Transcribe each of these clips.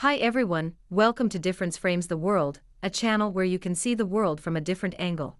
Hi everyone, welcome to Difference Frames the World, a channel where you can see the world from a different angle.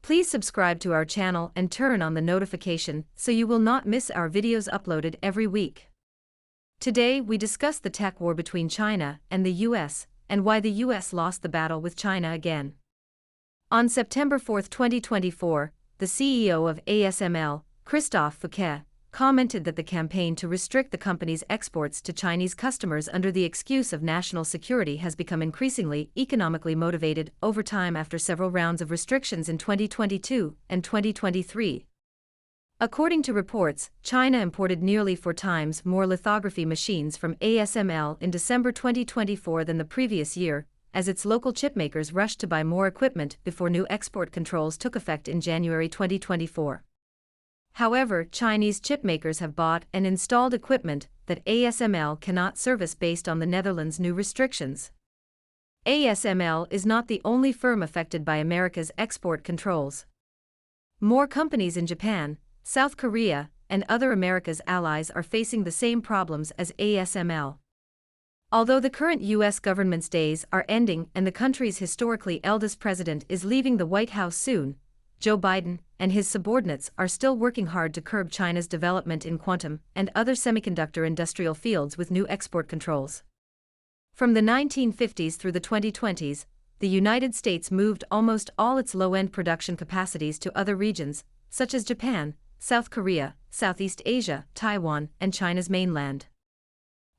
Please subscribe to our channel and turn on the notification so you will not miss our videos uploaded every week. Today we discuss the tech war between China and the US, and why the US lost the battle with China again. On September 4, 2024, the CEO of ASML, Christophe Fouquet, commented that the campaign to restrict the company's exports to Chinese customers under the excuse of national security has become increasingly economically motivated over time after several rounds of restrictions in 2022 and 2023. According to reports, China imported nearly 4 times more lithography machines from ASML in December 2024 than the previous year, as its local chipmakers rushed to buy more equipment before new export controls took effect in January 2024. However, Chinese chipmakers have bought and installed equipment that ASML cannot service based on the Netherlands' new restrictions. ASML is not the only firm affected by America's export controls. More companies in Japan, South Korea, and other America's allies are facing the same problems as ASML. Although the current U.S. government's days are ending and the country's historically eldest president is leaving the White House soon, Joe Biden and his subordinates are still working hard to curb China's development in quantum and other semiconductor industrial fields with new export controls. From the 1950s through the 2020s, the United States moved almost all its low-end production capacities to other regions, such as Japan, South Korea, Southeast Asia, Taiwan, and China's mainland.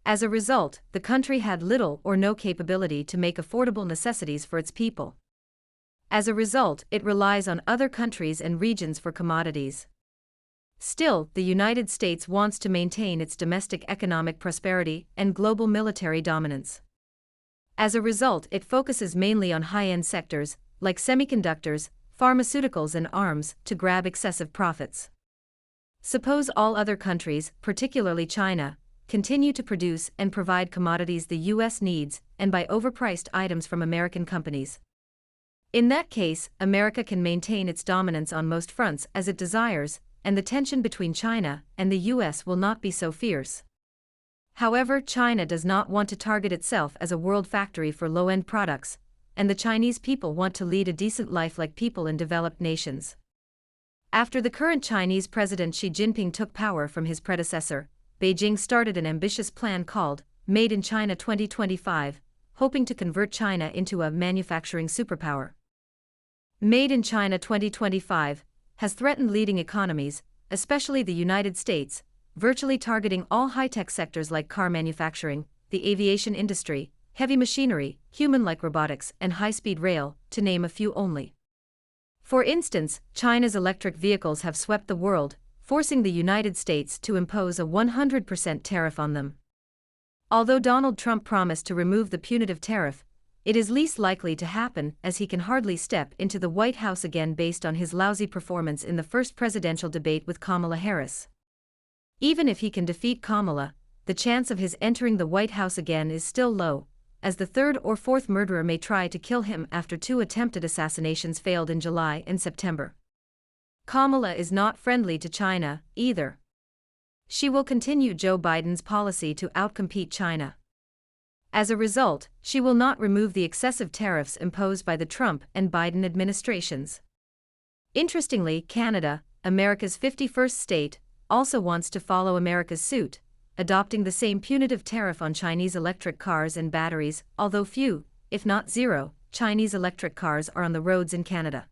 As a result, the country had little or no capability to make affordable necessities for its people. As a result, it relies on other countries and regions for commodities. Still, the United States wants to maintain its domestic economic prosperity and global military dominance. As a result, it focuses mainly on high-end sectors, like semiconductors, pharmaceuticals and arms, to grab excessive profits. Suppose all other countries, particularly China, continue to produce and provide commodities the U.S. needs and buy overpriced items from American companies. In that case, America can maintain its dominance on most fronts as it desires, and the tension between China and the US will not be so fierce. However, China does not want to target itself as a world factory for low-end products, and the Chinese people want to lead a decent life like people in developed nations. After the current Chinese President Xi Jinping took power from his predecessor, Beijing started an ambitious plan called Made in China 2025, hoping to convert China into a manufacturing superpower. Made in China 2025 has threatened leading economies, especially the United States, virtually targeting all high-tech sectors like car manufacturing, the aviation industry, heavy machinery, human-like robotics, and high-speed rail, to name a few only. For instance, China's electric vehicles have swept the world, forcing the United States to impose a 100% tariff on them. Although Donald Trump promised to remove the punitive tariff, it is least likely to happen as he can hardly step into the White House again based on his lousy performance in the first presidential debate with Kamala Harris. Even if he can defeat Kamala, the chance of his entering the White House again is still low, as the third or fourth murderer may try to kill him after 2 attempted assassinations failed in July and September. Kamala is not friendly to China, either. She will continue Joe Biden's policy to outcompete China. As a result, she will not remove the excessive tariffs imposed by the Trump and Biden administrations. Interestingly, Canada, America's 51st state, also wants to follow America's suit, adopting the same punitive tariff on Chinese electric cars and batteries, although few, if not zero, Chinese electric cars are on the roads in Canada.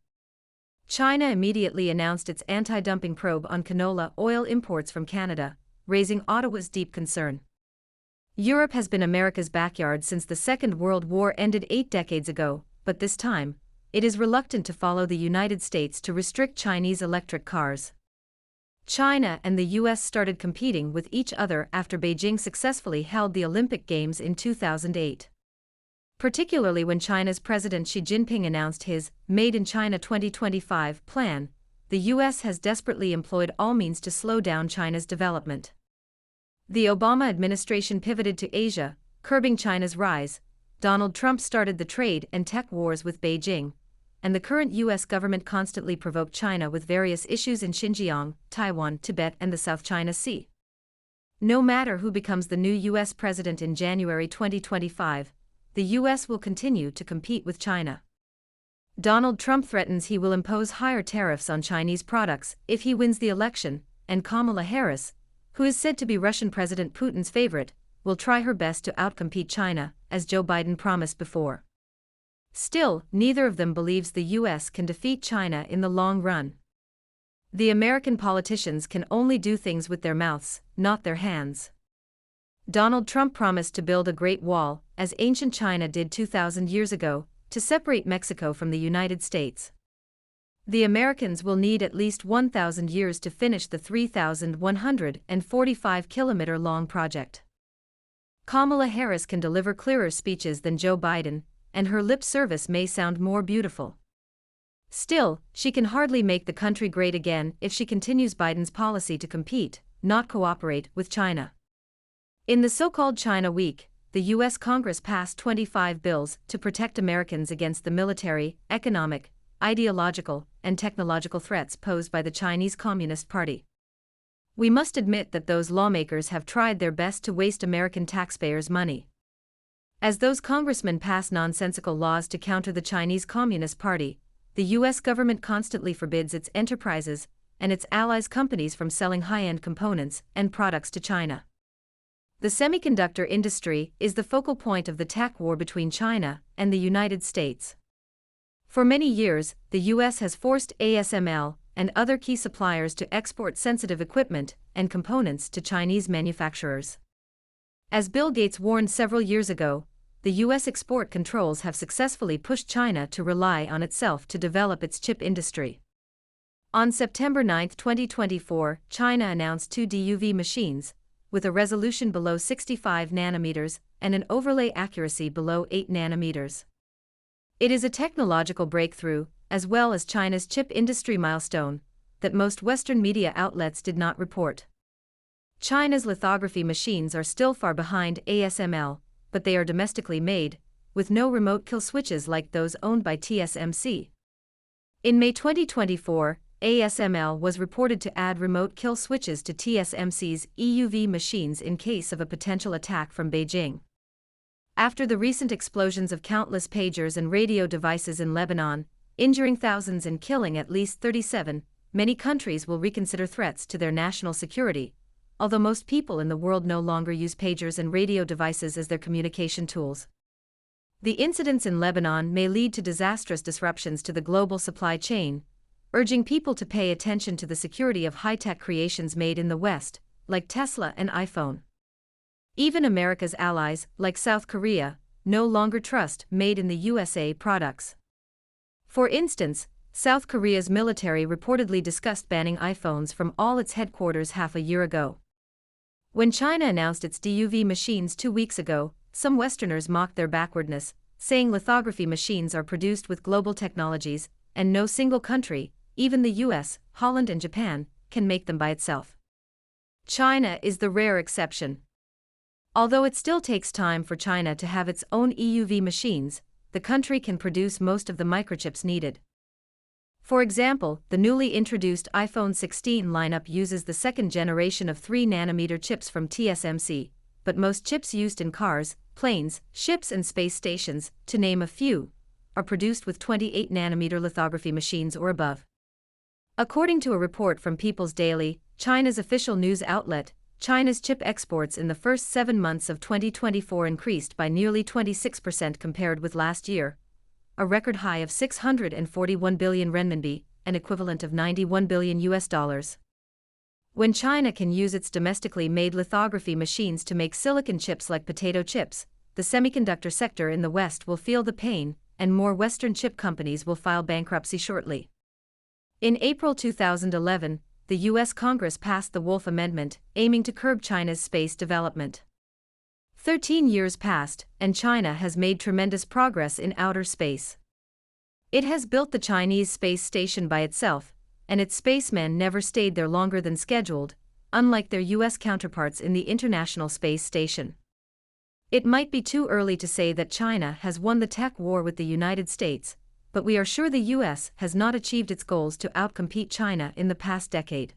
China immediately announced its anti-dumping probe on canola oil imports from Canada, raising Ottawa's deep concern. Europe has been America's backyard since the Second World War ended 8 decades ago, but this time, it is reluctant to follow the United States to restrict Chinese electric cars. China and the US started competing with each other after Beijing successfully held the Olympic Games in 2008. Particularly when China's President Xi Jinping announced his Made in China 2025 plan, the US has desperately employed all means to slow down China's development. The Obama administration pivoted to Asia, curbing China's rise. Donald Trump started the trade and tech wars with Beijing, and the current U.S. government constantly provoked China with various issues in Xinjiang, Taiwan, Tibet, and the South China Sea. No matter who becomes the new U.S. president in January 2025, the U.S. will continue to compete with China. Donald Trump threatens he will impose higher tariffs on Chinese products if he wins the election, and Kamala Harris, who is said to be Russian President Putin's favorite, will try her best to outcompete China, as Joe Biden promised before. Still, neither of them believes the U.S. can defeat China in the long run. The American politicians can only do things with their mouths, not their hands. Donald Trump promised to build a Great Wall, as ancient China did 2,000 years ago, to separate Mexico from the United States. The Americans will need at least 1,000 years to finish the 3,145-kilometer-long project. Kamala Harris can deliver clearer speeches than Joe Biden, and her lip service may sound more beautiful. Still, she can hardly make the country great again if she continues Biden's policy to compete, not cooperate, with China. In the so-called China Week, the U.S. Congress passed 25 bills to protect Americans against the military, economic, ideological, and technological threats posed by the Chinese Communist Party. We must admit that those lawmakers have tried their best to waste American taxpayers' money. As those congressmen pass nonsensical laws to counter the Chinese Communist Party, the U.S. government constantly forbids its enterprises and its allies' companies from selling high-end components and products to China. The semiconductor industry is the focal point of the tech war between China and the United States. For many years, the U.S. has forced ASML and other key suppliers to export sensitive equipment and components to Chinese manufacturers. As Bill Gates warned several years ago, the U.S. export controls have successfully pushed China to rely on itself to develop its chip industry. On September 9, 2024, China announced two DUV machines, with a resolution below 65 nanometers and an overlay accuracy below 8 nanometers. It is a technological breakthrough, as well as China's chip industry milestone, that most Western media outlets did not report. China's lithography machines are still far behind ASML, but they are domestically made, with no remote kill switches like those owned by TSMC. In May 2024, ASML was reported to add remote kill switches to TSMC's EUV machines in case of a potential attack from Beijing. After the recent explosions of countless pagers and radio devices in Lebanon, injuring thousands and killing at least 37, many countries will reconsider threats to their national security, although most people in the world no longer use pagers and radio devices as their communication tools. The incidents in Lebanon may lead to disastrous disruptions to the global supply chain, urging people to pay attention to the security of high-tech creations made in the West, like Tesla and iPhone. Even America's allies, like South Korea, no longer trust made in the USA products. For instance, South Korea's military reportedly discussed banning iPhones from all its headquarters half a year ago. When China announced its DUV machines 2 weeks ago, some Westerners mocked their backwardness, saying lithography machines are produced with global technologies, and no single country, even the US, Holland and Japan, can make them by itself. China is the rare exception. Although it still takes time for China to have its own EUV machines, the country can produce most of the microchips needed. For example, the newly introduced iPhone 16 lineup uses the second generation of 3-nanometer chips from TSMC, but most chips used in cars, planes, ships and space stations, to name a few, are produced with 28-nanometer lithography machines or above. According to a report from People's Daily, China's official news outlet, China's chip exports in the first 7 months of 2024 increased by nearly 26% compared with last year, a record high of 641 billion renminbi, an equivalent of $91 billion. When China can use its domestically made lithography machines to make silicon chips like potato chips, the semiconductor sector in the West will feel the pain, and more Western chip companies will file bankruptcy shortly. In April 2011, the U.S. Congress passed the Wolf Amendment, aiming to curb China's space development. 13 years passed, and China has made tremendous progress in outer space. It has built the Chinese space station by itself, and its spacemen never stayed there longer than scheduled, unlike their U.S. counterparts in the International Space Station. It might be too early to say that China has won the tech war with the United States, but we are sure the U.S. has not achieved its goals to outcompete China in the past decade.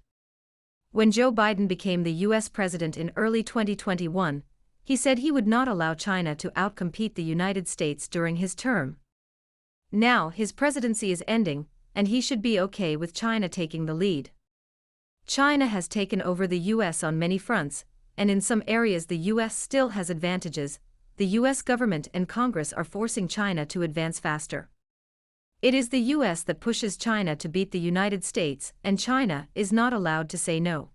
When Joe Biden became the U.S. president in early 2021, he said he would not allow China to outcompete the United States during his term. Now his presidency is ending, and he should be okay with China taking the lead. China has taken over the U.S. on many fronts, and in some areas the U.S. still has advantages. The U.S. government and Congress are forcing China to advance faster. It is the U.S. that pushes China to beat the United States, and China is not allowed to say no.